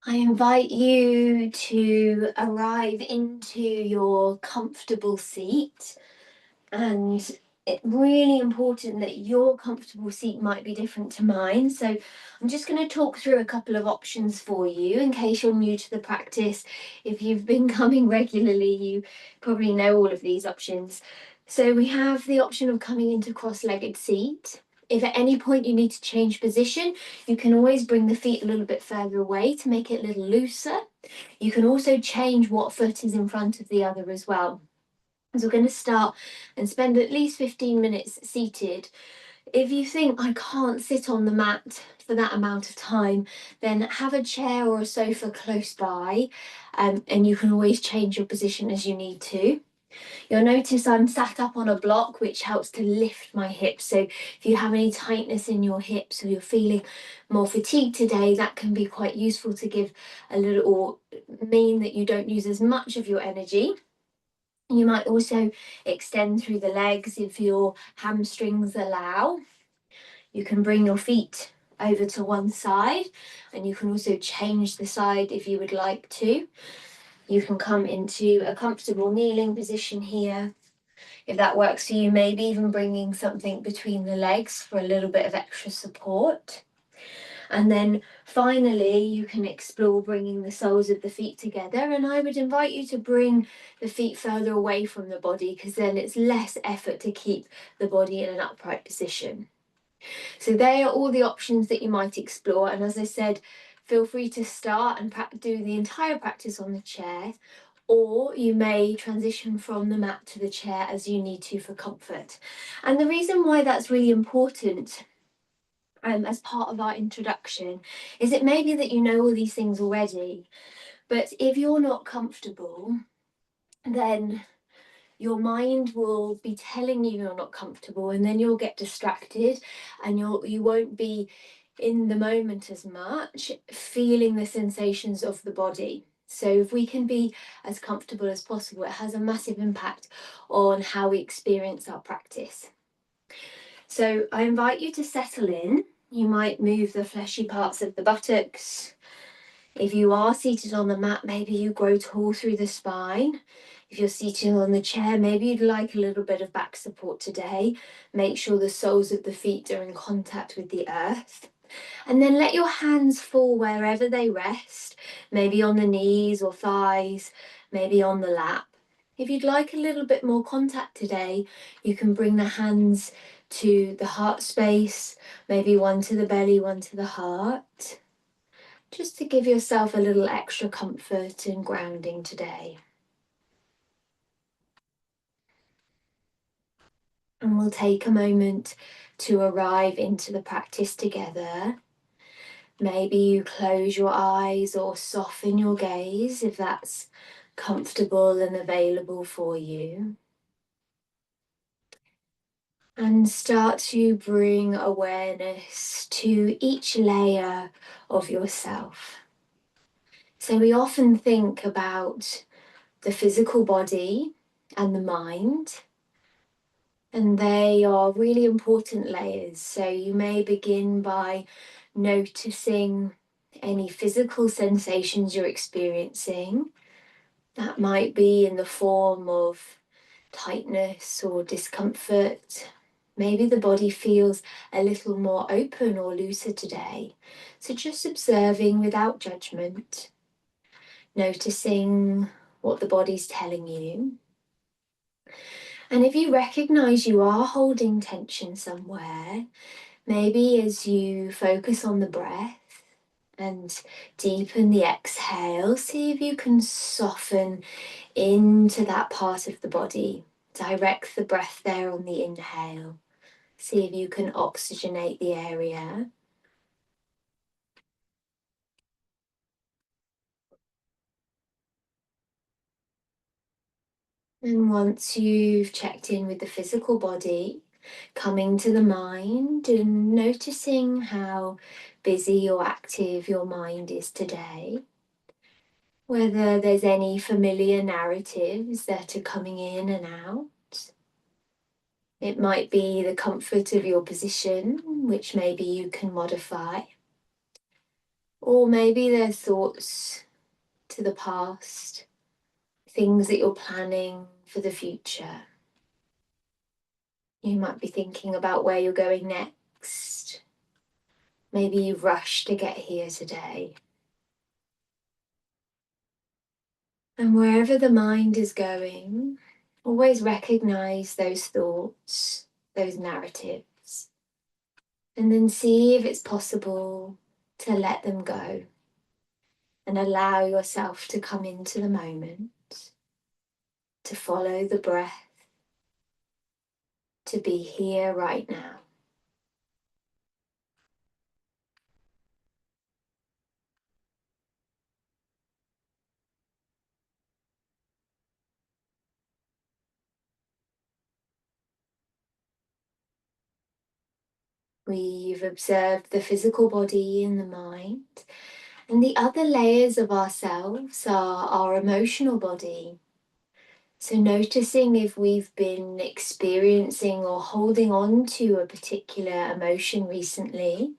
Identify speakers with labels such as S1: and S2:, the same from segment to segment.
S1: I invite you to arrive into your comfortable seat, and it's really important that your comfortable seat might be different to mine. So I'm just going to talk through a couple of options for you in case you're new to the practice. If you've been coming regularly, you probably know all of these options. So we have the option of coming into cross-legged seat. If at any point you need to change position, you can always bring the feet a little bit further away to make it a little looser. You can also change what foot is in front of the other as well. So we're going to start and spend at least 15 minutes seated. If you think I can't sit on the mat for that amount of time, then have a chair or a sofa close by, and you can always change your position as you need to. You'll notice I'm sat up on a block, which helps to lift my hips. So if you have any tightness in your hips or you're feeling more fatigued today, that can be quite useful to give a little, or mean that you don't use as much of your energy. You might also extend through the legs if your hamstrings allow. You can bring your feet over to one side, and you can also change the side if you would like to. You can come into a comfortable kneeling position here. If that works for you, maybe even bringing something between the legs for a little bit of extra support. And then finally, you can explore bringing the soles of the feet together. And I would invite you to bring the feet further away from the body, because then it's less effort to keep the body in an upright position. So they are all the options that you might explore. And as I said, feel free to start and do the entire practice on the chair, or you may transition from the mat to the chair as you need to for comfort. And the reason why that's really important, as part of our introduction, is it may be that you know all these things already, but if you're not comfortable, then your mind will be telling you you're not comfortable, and then you'll get distracted and you won't be in the moment as much, feeling the sensations of the body. So if we can be as comfortable as possible, it has a massive impact on how we experience our practice. So I invite you to settle in. You might move the fleshy parts of the buttocks. If you are seated on the mat, maybe you grow tall through the spine. If you're seated on the chair, maybe you'd like a little bit of back support today. Make sure the soles of the feet are in contact with the earth. And then let your hands fall wherever they rest, maybe on the knees or thighs, maybe on the lap. If you'd like a little bit more contact today, you can bring the hands to the heart space, maybe one to the belly, one to the heart, just to give yourself a little extra comfort and grounding today. And we'll take a moment to arrive into the practice together. Maybe you close your eyes or soften your gaze if that's comfortable and available for you. And start to bring awareness to each layer of yourself. So we often think about the physical body and the mind, and they are really important layers. So you may begin by noticing any physical sensations you're experiencing. That might be in the form of tightness or discomfort. Maybe the body feels a little more open or looser today. So just observing without judgment, noticing what the body's telling you. And if you recognize you are holding tension somewhere, maybe as you focus on the breath and deepen the exhale, see if you can soften into that part of the body. Direct the breath there on the inhale. See if you can oxygenate the area. And once you've checked in with the physical body, coming to the mind and noticing how busy or active your mind is today. Whether there's any familiar narratives that are coming in and out. It might be the comfort of your position, which maybe you can modify. Or maybe they're thoughts to the past, things that you're planning for the future. You might be thinking about where you're going next. Maybe you've rushed to get here today. And wherever the mind is going, always recognize those thoughts, those narratives, and then see if it's possible to let them go and allow yourself to come into the moment, to follow the breath, to be here right now. We've observed the physical body and the mind, and the other layers of ourselves are our emotional body. So noticing if we've been experiencing or holding on to a particular emotion recently,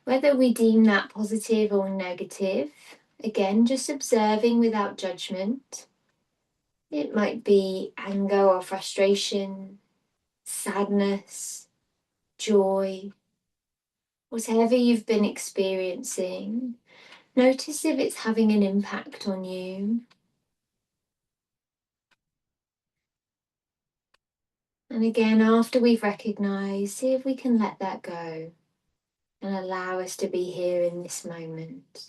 S1: whether we deem that positive or negative. Again, just observing without judgment. It might be anger or frustration, sadness, joy, whatever you've been experiencing. Notice if it's having an impact on you. And again, after we've recognized, see if we can let that go and allow us to be here in this moment.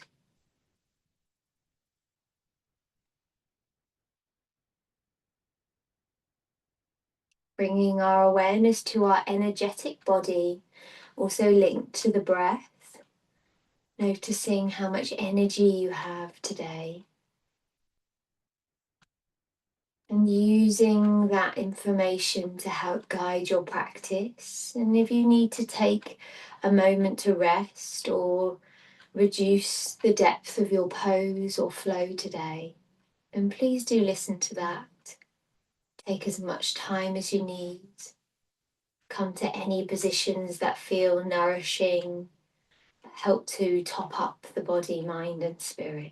S1: Bringing our awareness to our energetic body, also linked to the breath. Noticing how much energy you have today. And using that information to help guide your practice. And if you need to take a moment to rest or reduce the depth of your pose or flow today, then please do listen to that. Take as much time as you need. Come to any positions that feel nourishing, that help to top up the body, mind, and spirit.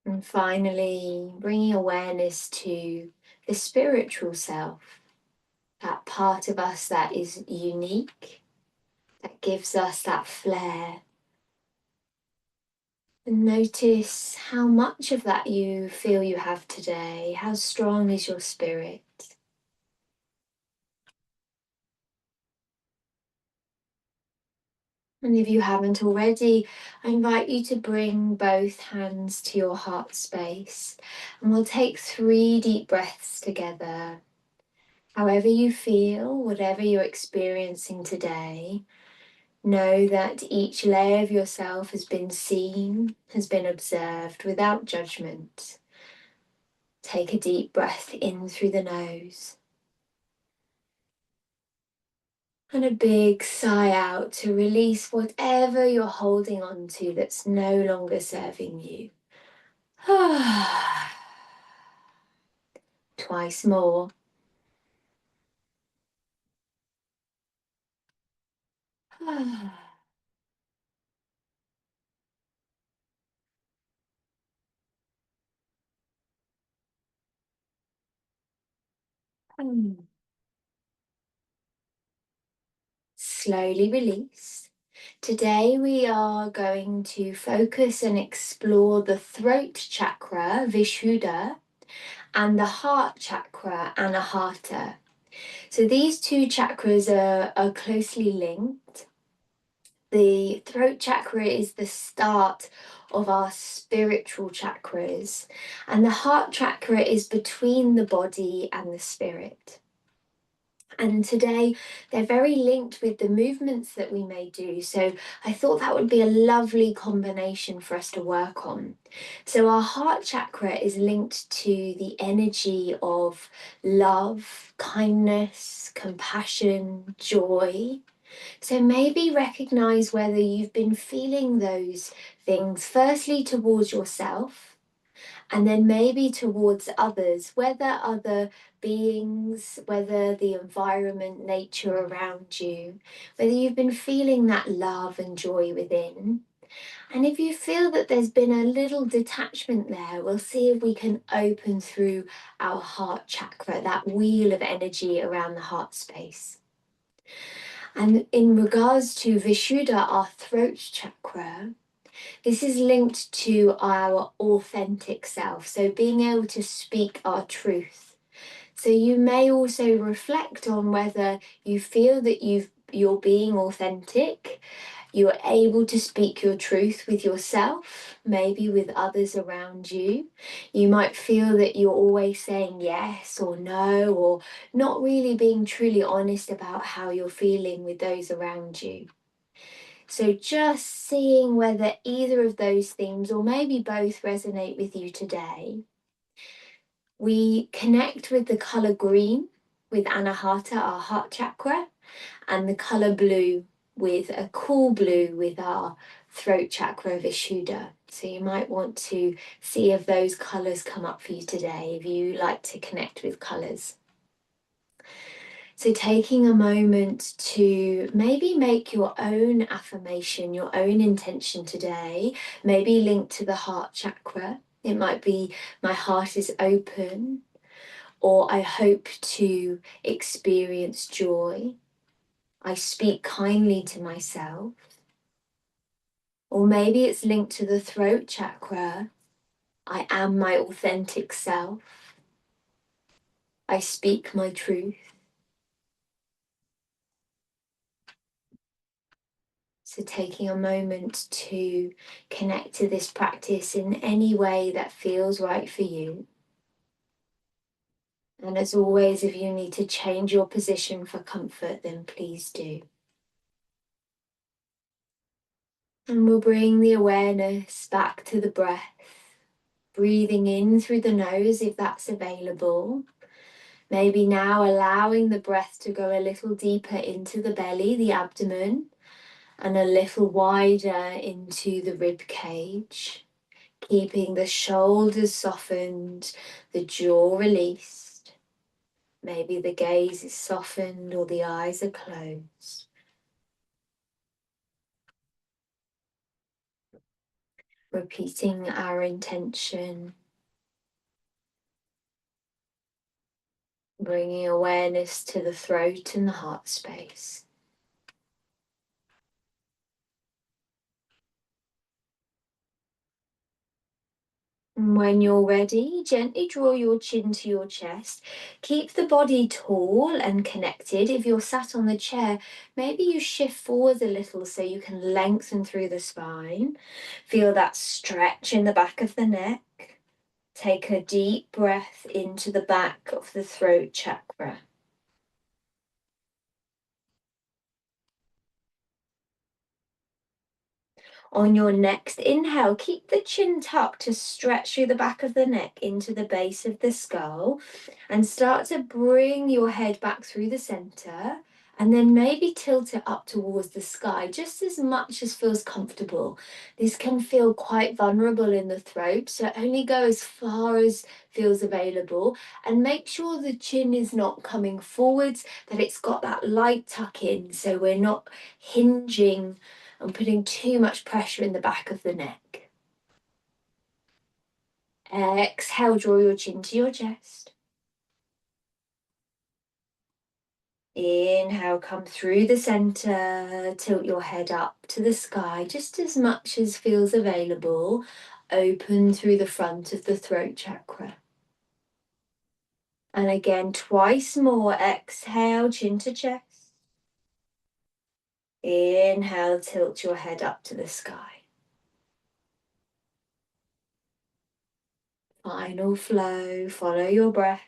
S1: And finally, bringing awareness to the spiritual self, that part of us that is unique, that gives us that flair. And notice how much of that you feel you have today. How strong is your spirit? And if you haven't already, I invite you to bring both hands to your heart space. And we'll take 3 deep breaths together. However you feel, whatever you're experiencing today, know that each layer of yourself has been seen, has been observed without judgment. Take a deep breath in through the nose. And a big sigh out to release whatever you're holding on to that's no longer serving you. Twice more. Slowly release. Today we are going to focus and explore the throat chakra, Vishuddha, and the heart chakra, Anahata. So these 2 chakras are closely linked. The throat chakra is the start of our spiritual chakras, and the heart chakra is between the body and the spirit. And today they're very linked with the movements that we may do. So I thought that would be a lovely combination for us to work on. So our heart chakra is linked to the energy of love, kindness, compassion, joy. So maybe recognize whether you've been feeling those things, firstly towards yourself, And then maybe towards others, whether other beings, whether the environment, nature around you, whether you've been feeling that love and joy within. And if you feel that there's been a little detachment there, we'll see if we can open through our heart chakra, that wheel of energy around the heart space. And in regards to Vishuddha, our throat chakra, this is linked to our authentic self, so being able to speak our truth. So you may also reflect on whether you feel that you're being authentic, you're able to speak your truth with yourself, maybe with others around you. You might feel that you're always saying yes or no, or not really being truly honest about how you're feeling with those around you. So just seeing whether either of those themes, or maybe both, resonate with you today. We connect with the colour green with Anahata, our heart chakra, and the colour blue with a cool blue with our throat chakra, Vishuddha. So you might want to see if those colours come up for you today, if you like to connect with colours. So taking a moment to maybe make your own affirmation, your own intention today, maybe linked to the heart chakra. It might be, my heart is open, or I hope to experience joy. I speak kindly to myself. Or maybe it's linked to the throat chakra. I am my authentic self. I speak my truth. So taking a moment to connect to this practice in any way that feels right for you. And as always, if you need to change your position for comfort, then please do. And we'll bring the awareness back to the breath, breathing in through the nose if that's available. Maybe now allowing the breath to go a little deeper into the belly, the abdomen, and a little wider into the rib cage, keeping the shoulders softened, the jaw released. Maybe the gaze is softened or the eyes are closed. Repeating our intention, bringing awareness to the throat and the heart space. And when you're ready, gently draw your chin to your chest. Keep the body tall and connected. If you're sat on the chair, maybe you shift forward a little so you can lengthen through the spine. Feel that stretch in the back of the neck. Take a deep breath into the back of the throat chakra. On your next inhale, keep the chin tucked to stretch through the back of the neck into the base of the skull, and start to bring your head back through the center, and then maybe tilt it up towards the sky just as much as feels comfortable. This can feel quite vulnerable in the throat, so only go as far as feels available, and make sure the chin is not coming forwards, that it's got that light tuck in, so we're not hinging and putting too much pressure in the back of the neck. Exhale, draw your chin to your chest. Inhale, come through the center, tilt your head up to the sky, just as much as feels available. Open through the front of the throat chakra. And again, twice more. Exhale, chin to chest. Inhale, tilt your head up to the sky. Final flow, follow your breath.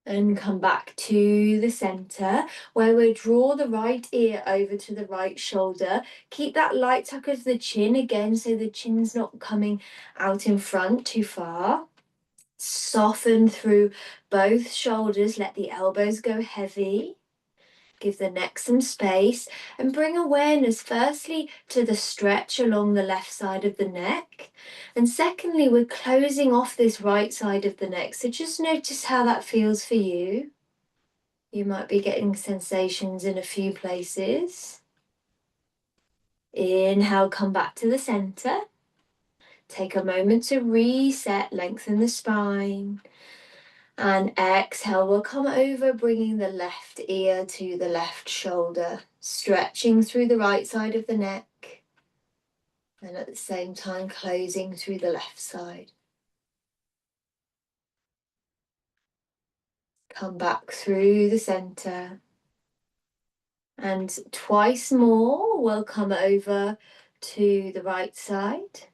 S1: And come back to the center, where we'll draw the right ear over to the right shoulder. Keep that light tuck of the chin again, so the chin's not coming out in front too far. Soften through both shoulders, let the elbows go heavy. Give the neck some space and bring awareness firstly to the stretch along the left side of the neck. And secondly, we're closing off this right side of the neck. So just notice how that feels for you. You might be getting sensations in a few places. Inhale, come back to the center. Take a moment to reset, lengthen the spine. And exhale, we'll come over, bringing the left ear to the left shoulder, stretching through the right side of the neck, and at the same time closing through the left side. Come back through the center. And twice more, we'll come over to the right side.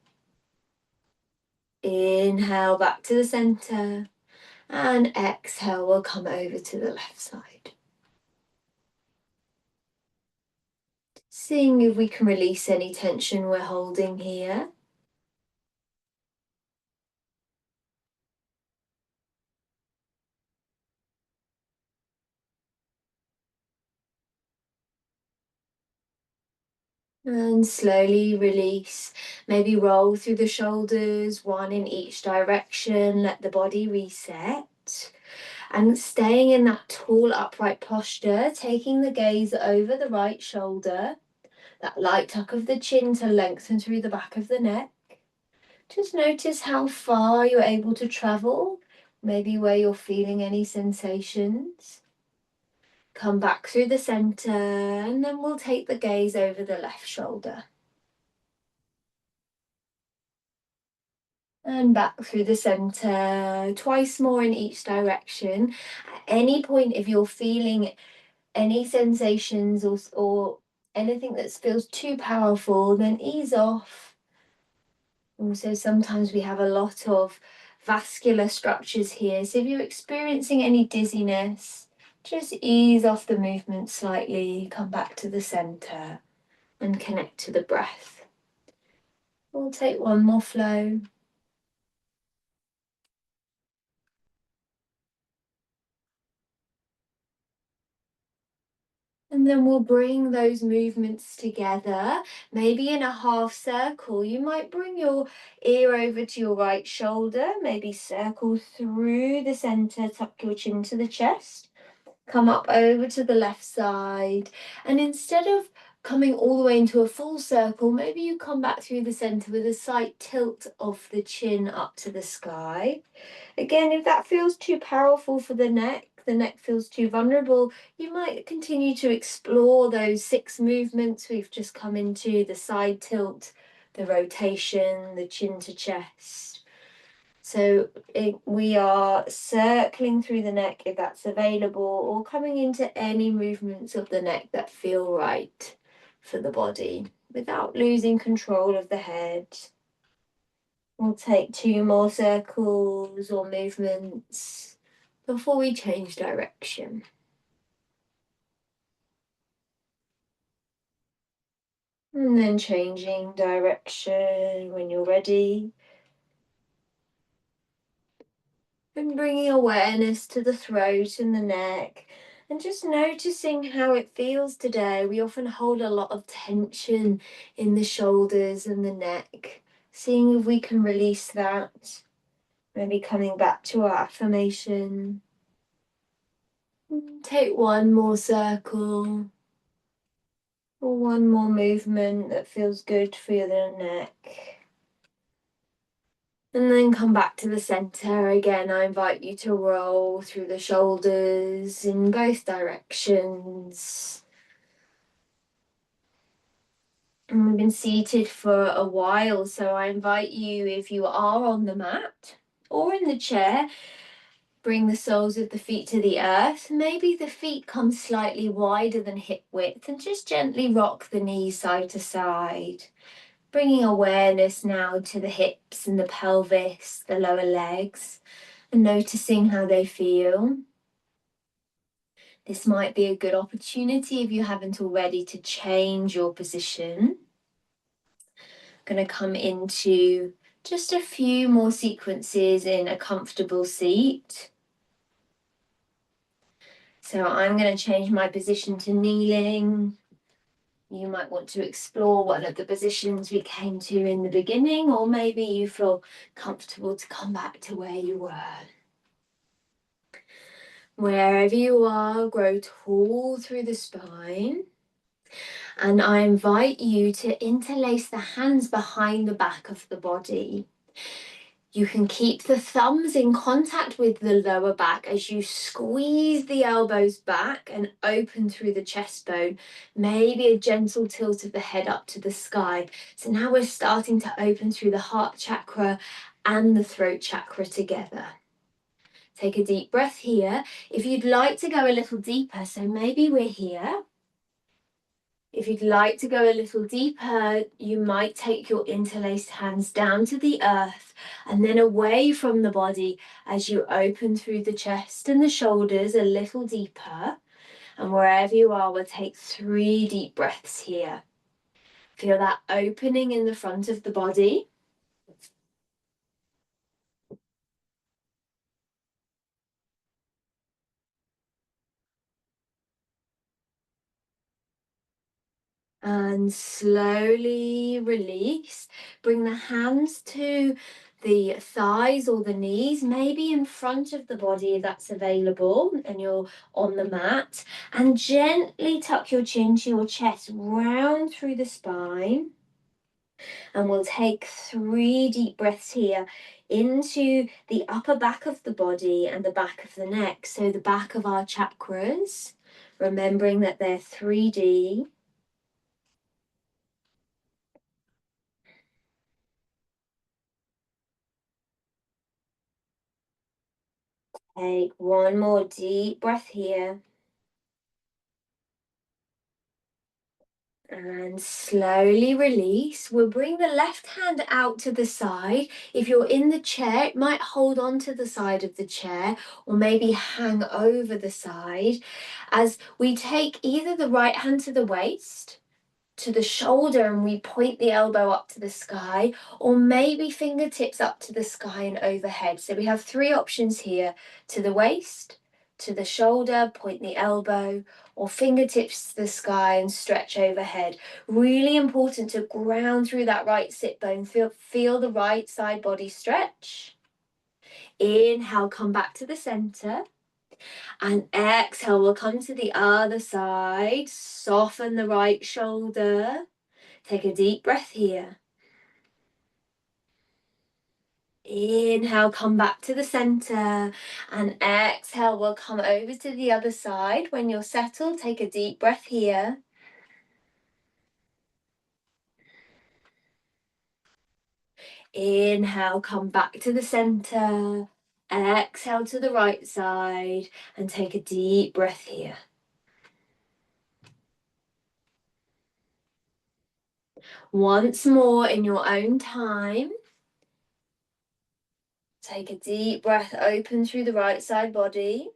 S1: Inhale, back to the center. And exhale, we'll come over to the left side. Seeing if we can release any tension we're holding here. And slowly release. Maybe roll through the shoulders, one in each direction. Let the body reset. And staying in that tall upright posture, taking the gaze over the right shoulder, that light tuck of the chin to lengthen through the back of the neck. Just notice how far you're able to travel, maybe where you're feeling any sensations. Come back through the center, and then we'll take the gaze over the left shoulder. And back through the center, twice more in each direction. At any point, if you're feeling any sensations or anything that feels too powerful, then ease off. Also, sometimes we have a lot of vascular structures here. So if you're experiencing any dizziness, just ease off the movement slightly, come back to the center and connect to the breath. We'll take one more flow. And then we'll bring those movements together, maybe in a half circle. You might bring your ear over to your right shoulder, maybe circle through the center, tuck your chin to the chest, come up over to the left side. And instead of coming all the way into a full circle, maybe you come back through the center with a slight tilt of the chin up to the sky. Again, if that feels too powerful for the neck feels too vulnerable, you might continue to explore those 6 movements we've just come into, the side tilt, the rotation, the chin to chest. So we are circling through the neck if that's available, or coming into any movements of the neck that feel right for the body without losing control of the head. We'll take 2 more circles or movements before we change direction. And then changing direction when you're ready. And bringing awareness to the throat and the neck. And just noticing how it feels today. We often hold a lot of tension in the shoulders and the neck. Seeing if we can release that. Maybe coming back to our affirmation. Take one more circle, or one more movement that feels good for the neck. And then come back to the center. Again, I invite you to roll through the shoulders in both directions. And we've been seated for a while, so I invite you, if you are on the mat or in the chair, bring the soles of the feet to the earth. Maybe the feet come slightly wider than hip width, and just gently rock the knees side to side. Bringing awareness now to the hips and the pelvis, the lower legs, and noticing how they feel. This might be a good opportunity, if you haven't already, to change your position. Going to come into just a few more sequences in a comfortable seat. So I'm going to change my position to kneeling. You might want to explore one of the positions we came to in the beginning, or maybe you feel comfortable to come back to where you were. Wherever you are, grow tall through the spine. And I invite you to interlace the hands behind the back of the body. You can keep the thumbs in contact with the lower back as you squeeze the elbows back and open through the chest bone. Maybe a gentle tilt of the head up to the sky. So now we're starting to open through the heart chakra and the throat chakra together. Take a deep breath here. If you'd like to go a little deeper, so maybe we're here. If you'd like to go a little deeper, you might take your interlaced hands down to the earth and then away from the body as you open through the chest and the shoulders a little deeper. And wherever you are, we'll take 3 deep breaths here. Feel that opening in the front of the body. And slowly release. Bring the hands to the thighs or the knees, maybe in front of the body if that's available and you're on the mat. And gently tuck your chin to your chest, round through the spine. And we'll take 3 deep breaths here into the upper back of the body and the back of the neck. So the back of our chakras, remembering that they're 3D. Take 1 more deep breath here. And slowly release. We'll bring the left hand out to the side. If you're in the chair, it might hold on to the side of the chair or maybe hang over the side as we take either the right hand to the waist, to the shoulder, and we point the elbow up to the sky, or maybe fingertips up to the sky and overhead. So we have 3 options here: to the waist, to the shoulder, point the elbow, or fingertips to the sky and stretch overhead. Really important to ground through that right sit bone. Feel the right side body stretch. Inhale, come back to the center. And exhale, we'll come to the other side. Soften the right shoulder. Take a deep breath here. Inhale, come back to the center. And exhale, we'll come over to the other side. When you're settled, take a deep breath here. Inhale, come back to the center. Exhale to the right side and take a deep breath here. Once more in your own time. Take a deep breath, open through the right side body.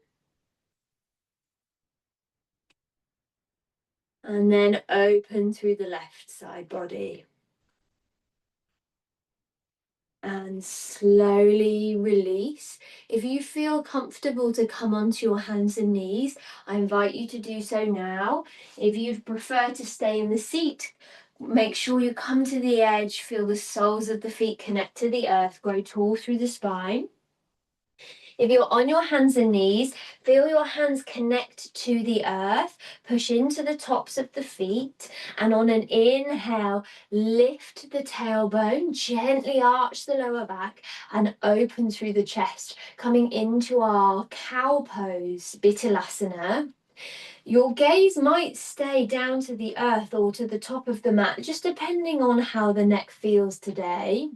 S1: And then open through the left side body. And slowly release. If you feel comfortable to come onto your hands and knees, I invite you to do so now. If you'd prefer to stay in the seat, make sure you come to the edge, feel the soles of the feet connect to the earth, grow tall through the spine. If you're on your hands and knees, feel your hands connect to the earth, push into the tops of the feet, and on an inhale, lift the tailbone, gently arch the lower back, and open through the chest, coming into our cow pose, Bittilasana. Your gaze might stay down to the earth or to the top of the mat, just depending on how the neck feels today.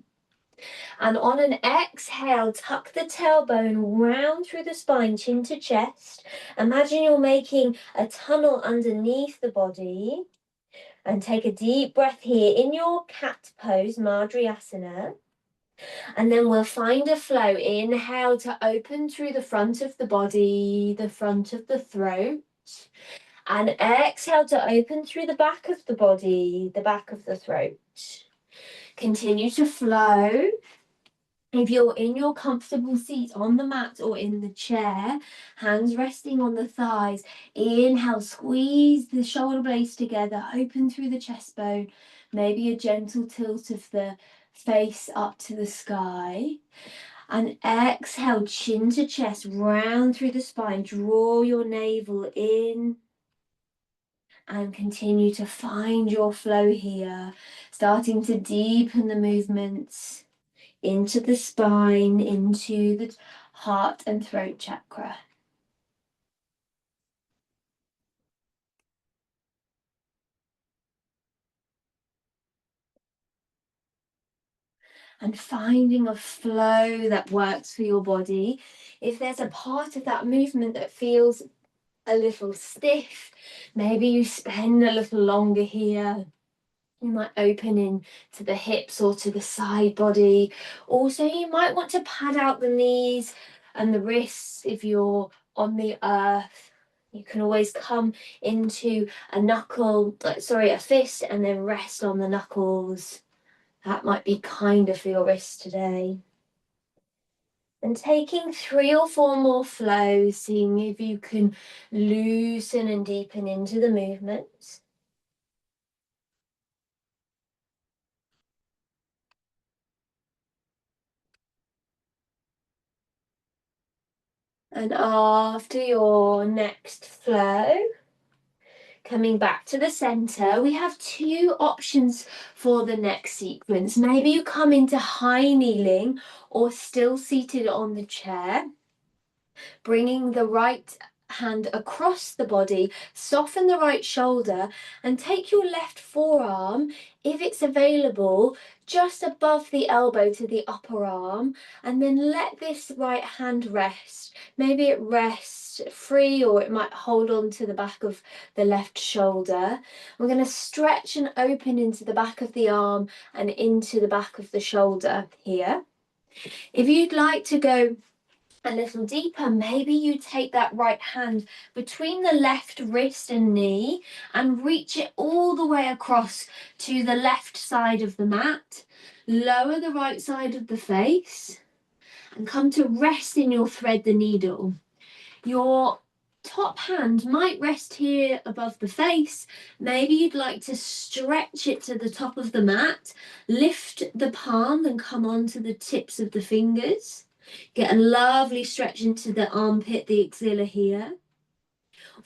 S1: And on an exhale, tuck the tailbone round through the spine, chin to chest. Imagine you're making a tunnel underneath the body. And take a deep breath here in your cat pose, Madhyasana. And then we'll find a flow. Inhale to open through the front of the body, the front of the throat. And exhale to open through the back of the body, the back of the throat. Continue to flow. If you're in your comfortable seat on the mat or in the chair, hands resting on the thighs, inhale, squeeze the shoulder blades together, open through the chest bone, maybe a gentle tilt of the face up to the sky. And exhale, chin to chest, round through the spine, draw your navel in and continue to find your flow here, starting to deepen the movements into the spine, into the heart and throat chakra. And finding a flow that works for your body. If there's a part of that movement that feels a little stiff, maybe you spend a little longer here. You might open in to the hips or to the side body. Also, you might want to pad out the knees and the wrists if you're on the earth. You can always come into a fist and then rest on the knuckles. That might be kinder for your wrists today. And taking 3 or 4 more flows, seeing if you can loosen and deepen into the movements. And after your next flow, coming back to the center, we have 2 options for the next sequence. Maybe you come into high kneeling or still seated on the chair, bringing the right hand across the body, soften the right shoulder, and take your left forearm, if it's available, just above the elbow to the upper arm, and then let this right hand rest. Maybe it rests free, or it might hold on to the back of the left shoulder. We're going to stretch and open into the back of the arm and into the back of the shoulder here. If you'd like to go a little deeper, maybe you take that right hand between the left wrist and knee and reach it all the way across to the left side of the mat. Lower the right side of the face and come to rest in your thread the needle. Your top hand might rest here above the face. Maybe you'd like to stretch it to the top of the mat, lift the palm and come onto the tips of the fingers. Get a lovely stretch into the armpit, the axilla here.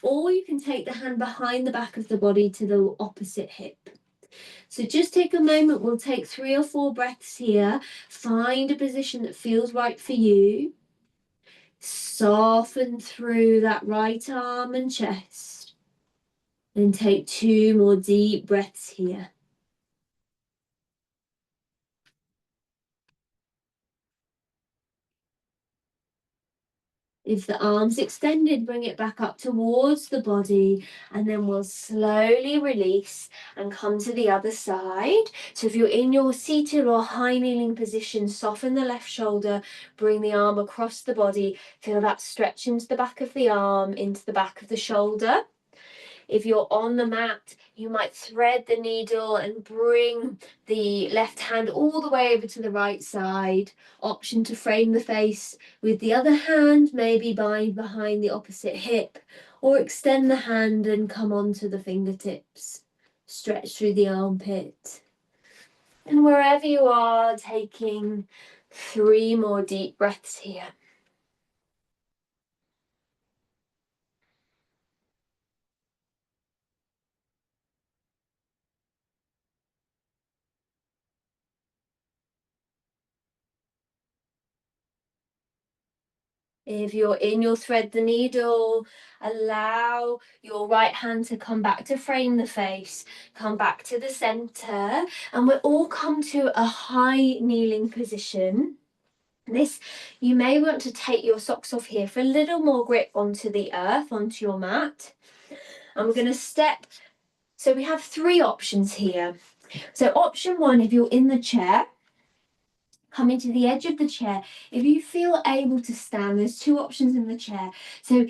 S1: Or you can take the hand behind the back of the body to the opposite hip. So just take a moment, we'll take 3 or 4 breaths here. Find a position that feels right for you. Soften through that right arm and chest. Then take 2 more deep breaths here. If the arm's extended, bring it back up towards the body, and then we'll slowly release and come to the other side. So if you're in your seated or high kneeling position, soften the left shoulder, bring the arm across the body, feel that stretch into the back of the arm, into the back of the shoulder. If you're on the mat, you might thread the needle and bring the left hand all the way over to the right side. Option to frame the face with the other hand, maybe bind behind the opposite hip, or extend the hand and come onto the fingertips. Stretch through the armpit. And wherever you are, taking 3 more deep breaths here. If you're in your thread the needle, allow your right hand to come back to frame the face, come back to the center, and we'll all come to a high kneeling position. This, you may want to take your socks off here for a little more grip onto the earth, onto your mat. And we're going to step, so we have 3 options here. So option 1, if you're in the chair, coming to the edge of the chair. If you feel able to stand, there's 2 options in the chair. So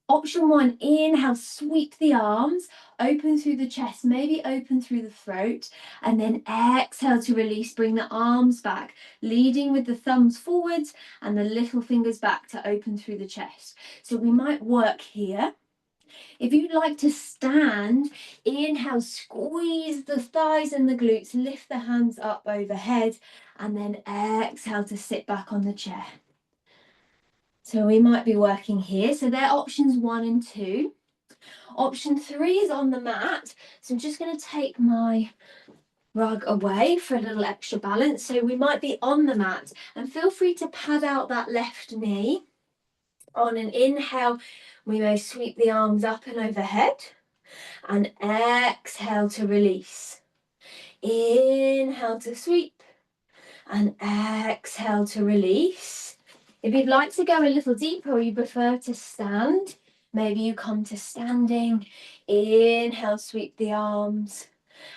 S1: Option 1, inhale, sweep the arms, open through the chest, maybe open through the throat, and then exhale to release, bring the arms back, leading with the thumbs forwards and the little fingers back to open through the chest. So we might work here. If you'd like to stand, inhale, squeeze the thighs and the glutes, lift the hands up overhead, and then exhale to sit back on the chair. So we might be working here. So they're options 1 and 2. Option 3 is on the mat. So I'm just going to take my rug away for a little extra balance. So we might be on the mat, and feel free to pad out that left knee. On an inhale, we may sweep the arms up and overhead, and exhale to release. Inhale to sweep, and exhale to release. If you'd like to go a little deeper or you prefer to stand, maybe you come to standing, inhale, sweep the arms,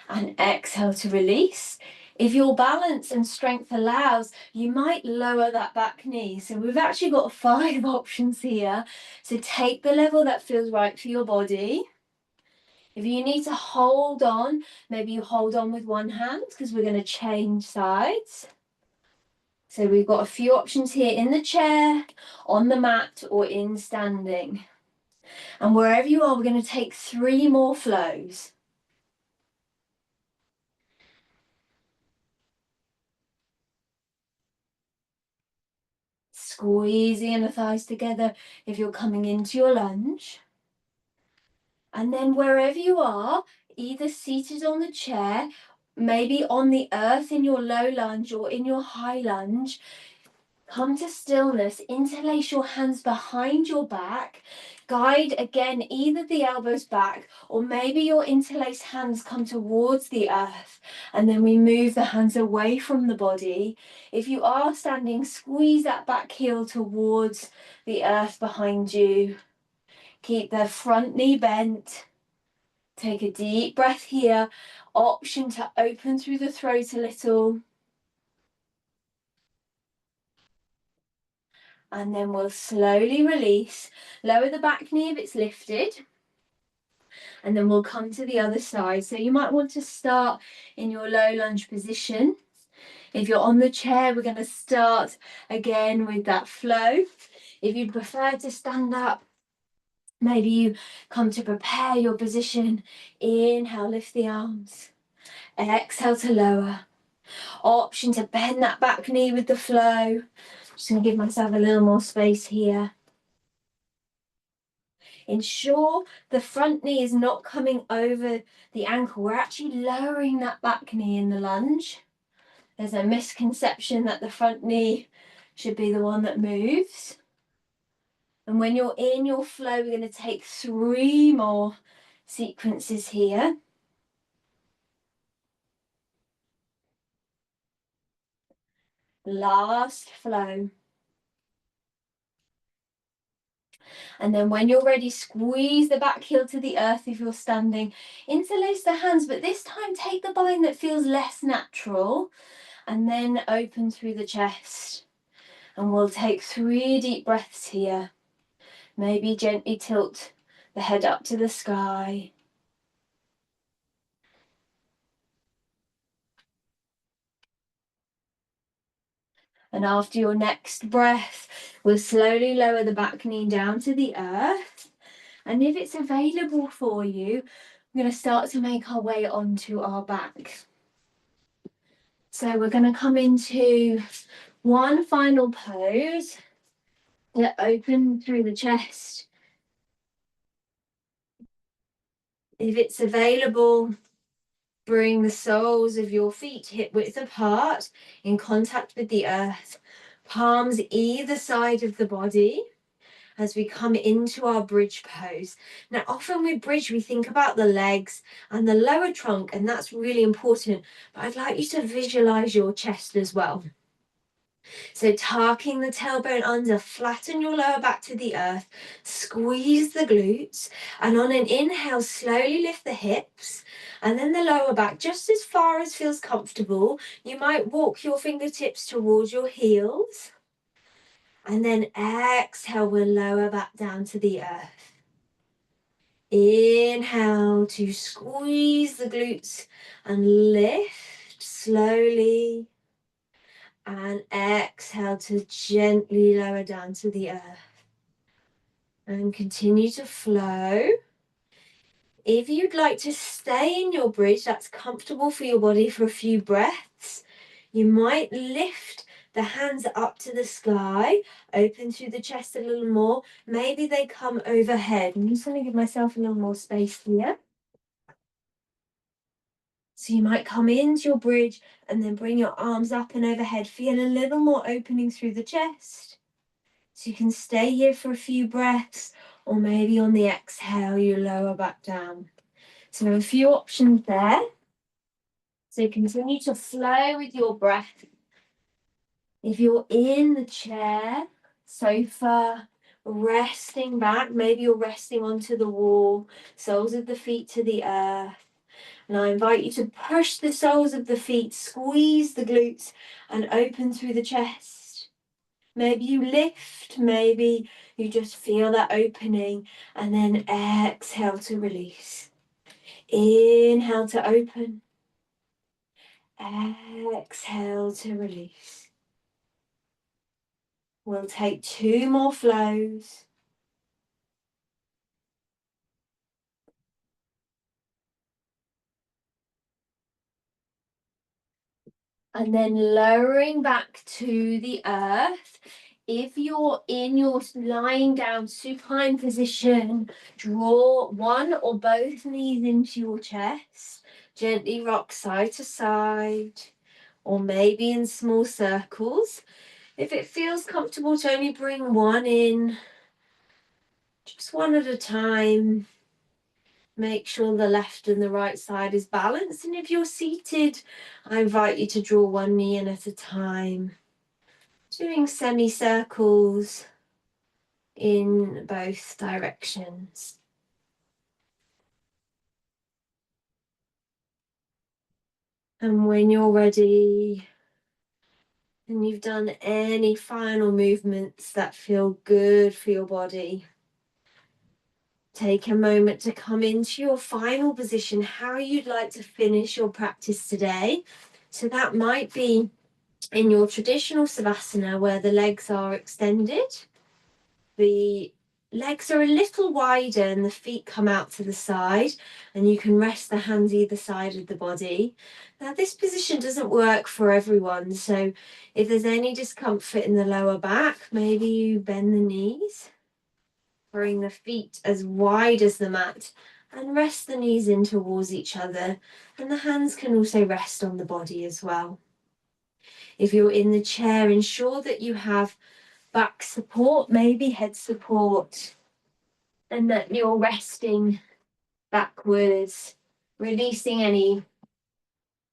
S1: and exhale to release. If your balance and strength allows, you might lower that back knee. So we've actually got 5 options here. So take the level that feels right for your body. If you need to hold on, maybe you hold on with one hand because we're going to change sides. So we've got a few options here: in the chair, on the mat, or in standing. And wherever you are, we're going to take 3 more flows. Squeeze the inner thighs together if you're coming into your lunge. And then wherever you are, either seated on the chair, maybe on the earth in your low lunge or in your high lunge, come to stillness, interlace your hands behind your back, guide again either the elbows back or maybe your interlaced hands come towards the earth, and then we move the hands away from the body. If you are standing, squeeze that back heel towards the earth behind you. Keep the front knee bent. Take a deep breath here. Option to open through the throat a little. And then we'll slowly release. Lower the back knee if it's lifted. And then we'll come to the other side. So you might want to start in your low lunge position. If you're on the chair, we're going to start again with that flow. If you prefer to stand up, maybe you come to prepare your position. Inhale, lift the arms. Exhale to lower. Option to bend that back knee with the flow. Just going to give myself a little more space here. Ensure the front knee is not coming over the ankle. We're actually lowering that back knee in the lunge. There's a misconception that the front knee should be the one that moves. And when you're in your flow, we're going to take 3 more sequences here. Last flow. And then when you're ready, squeeze the back heel to the earth if you're standing. Interlace the hands, but this time take the bind that feels less natural. And then open through the chest. And we'll take 3 deep breaths here. Maybe gently tilt the head up to the sky. And after your next breath, we'll slowly lower the back knee down to the earth. And if it's available for you, we're going to start to make our way onto our back. So we're going to come into one final pose. Open through the chest. If it's available, bring the soles of your feet hip width apart in contact with the earth. Palms either side of the body as we come into our bridge pose. Now, often with bridge, we think about the legs and the lower trunk, and that's really important. But I'd like you to visualize your chest as well. So tucking the tailbone under, flatten your lower back to the earth, squeeze the glutes, and on an inhale, slowly lift the hips, and then the lower back, just as far as feels comfortable. You might walk your fingertips towards your heels, and then exhale, we'll lower back down to the earth. Inhale to squeeze the glutes and lift slowly. And exhale to gently lower down to the earth. And continue to flow. If you'd like to stay in your bridge, that's comfortable for your body for a few breaths, you might lift the hands up to the sky, open through the chest a little more. Maybe they come overhead. I'm just going to give myself a little more space here. So you might come into your bridge and then bring your arms up and overhead. Feel a little more opening through the chest. So you can stay here for a few breaths, or maybe on the exhale, you lower back down. So a few options there. So continue to flow with your breath. If you're in the chair, sofa, resting back, maybe you're resting onto the wall, soles of the feet to the earth. And I invite you to push the soles of the feet, squeeze the glutes, and open through the chest. Maybe you lift, maybe you just feel that opening, and then exhale to release. Inhale to open. Exhale to release. We'll take 2 more flows. And then lowering back to the earth. If you're in your lying down supine position, draw one or both knees into your chest. Gently rock side to side, or maybe in small circles. If it feels comfortable to only bring one in, just one at a time. Make sure the left and the right side is balanced. And if you're seated, I invite you to draw one knee in at a time. Doing semicircles in both directions. And when you're ready, and you've done any final movements that feel good for your body, take a moment to come into your final position, how you'd like to finish your practice today. So that might be in your traditional Savasana, where the legs are extended. The legs are a little wider and the feet come out to the side, and you can rest the hands either side of the body. Now, this position doesn't work for everyone, so if there's any discomfort in the lower back, maybe you bend the knees, bring the feet as wide as the mat, and rest the knees in towards each other, and the hands can also rest on the body as well. If you're in the chair, ensure that you have back support, maybe head support, and that you're resting backwards, releasing any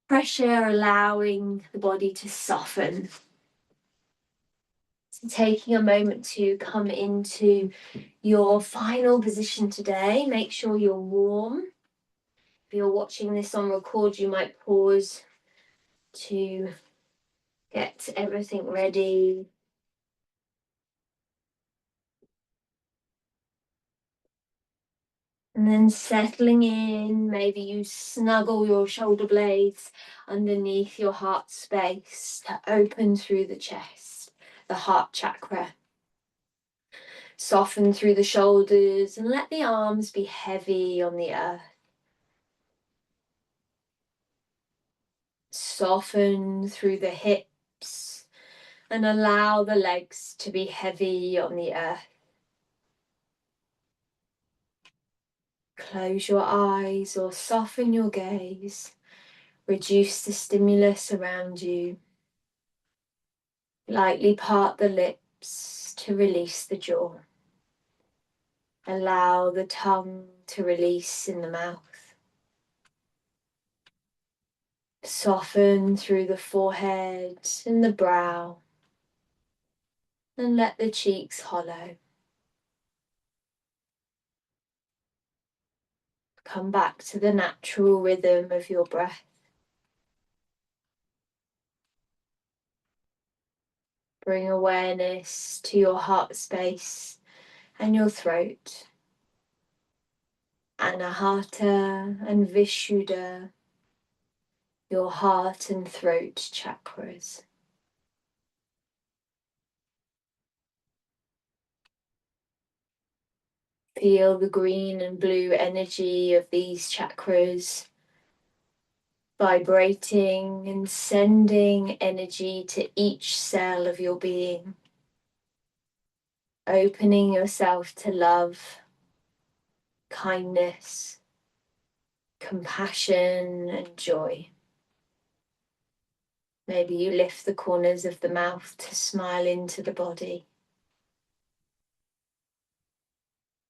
S1: pressure, allowing the body to soften. So taking a moment to come into your final position today, make sure you're warm. If you're watching this on record, you might pause to get everything ready. And then settling in, maybe you snuggle your shoulder blades underneath your heart space to open through the chest, the heart chakra. Soften through the shoulders and let the arms be heavy on the earth. Soften through the hips and allow the legs to be heavy on the earth. Close your eyes or soften your gaze. Reduce the stimulus around you. Lightly part the lips to release the jaw. Allow the tongue to release in the mouth. Soften through the forehead and the brow. And let the cheeks hollow. Come back to the natural rhythm of your breath. Bring awareness to your heart space and your throat. Anahata and Vishuddha, your heart and throat chakras. Feel the green and blue energy of these chakras vibrating and sending energy to each cell of your being, opening yourself to love, kindness, compassion, and joy. Maybe you lift the corners of the mouth to smile into the body.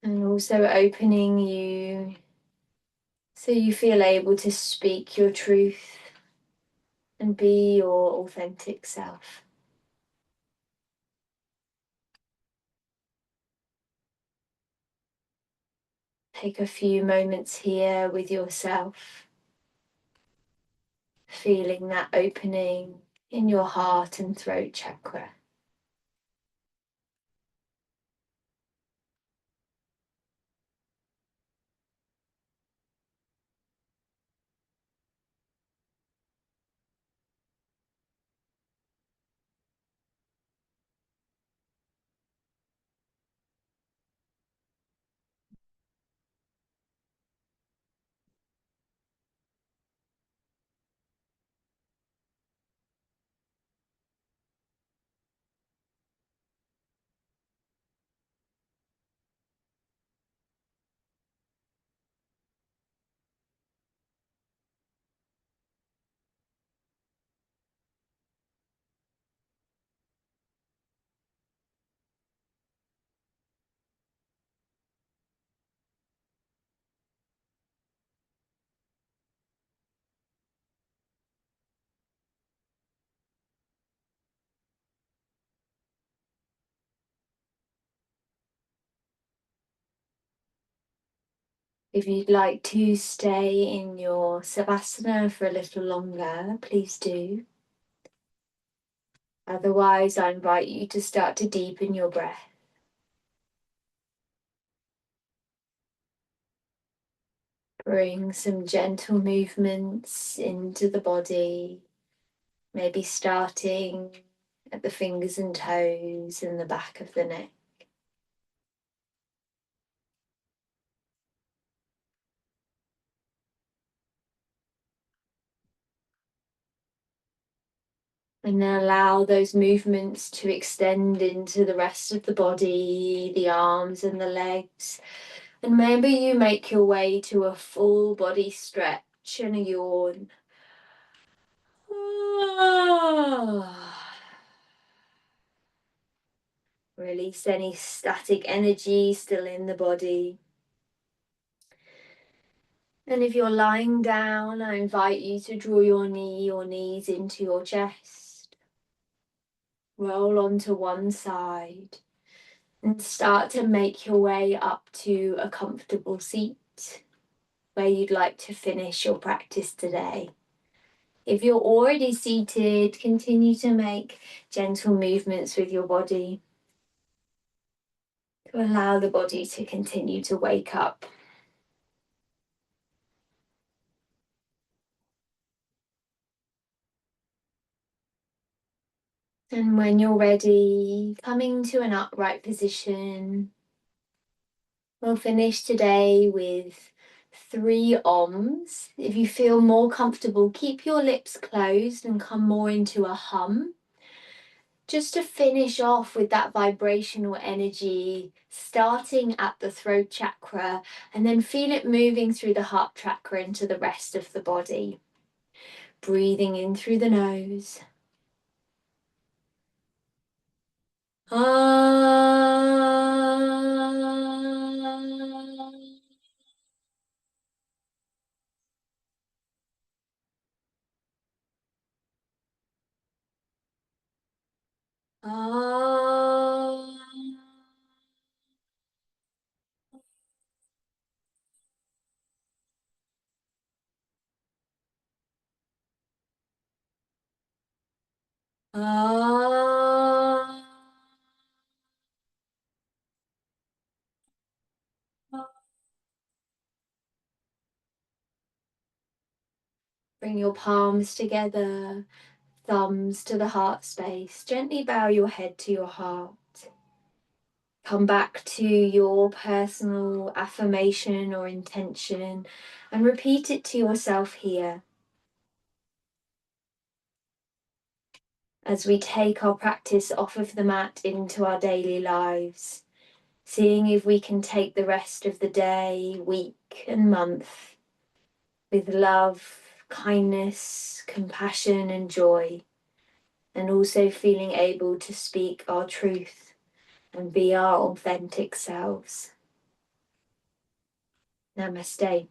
S1: And also opening you so you feel able to speak your truth and be your authentic self. Take a few moments here with yourself, feeling that opening in your heart and throat chakra. If you'd like to stay in your Savasana for a little longer, please do. Otherwise, I invite you to start to deepen your breath. Bring some gentle movements into the body, maybe starting at the fingers and toes and the back of the neck. And then allow those movements to extend into the rest of the body, the arms and the legs. And maybe you make your way to a full body stretch and a yawn. Release any static energy still in the body. And if you're lying down, I invite you to draw your knee or knees into your chest. Roll onto one side and start to make your way up to a comfortable seat where you'd like to finish your practice today. If you're already seated, continue to make gentle movements with your body to allow the body to continue to wake up. And when you're ready, coming to an upright position, we'll finish today with 3 Oms. If you feel more comfortable, keep your lips closed and come more into a hum. Just to finish off with that vibrational energy, starting at the throat chakra and then feel it moving through the heart chakra into the rest of the body. Breathing in through the nose. Bring your palms together, thumbs to the heart space. Gently bow your head to your heart. Come back to your personal affirmation or intention and repeat it to yourself here. As we take our practice off of the mat into our daily lives, seeing if we can take the rest of the day, week, and month with love, kindness, compassion, and joy, and also feeling able to speak our truth and be our authentic selves. Namaste.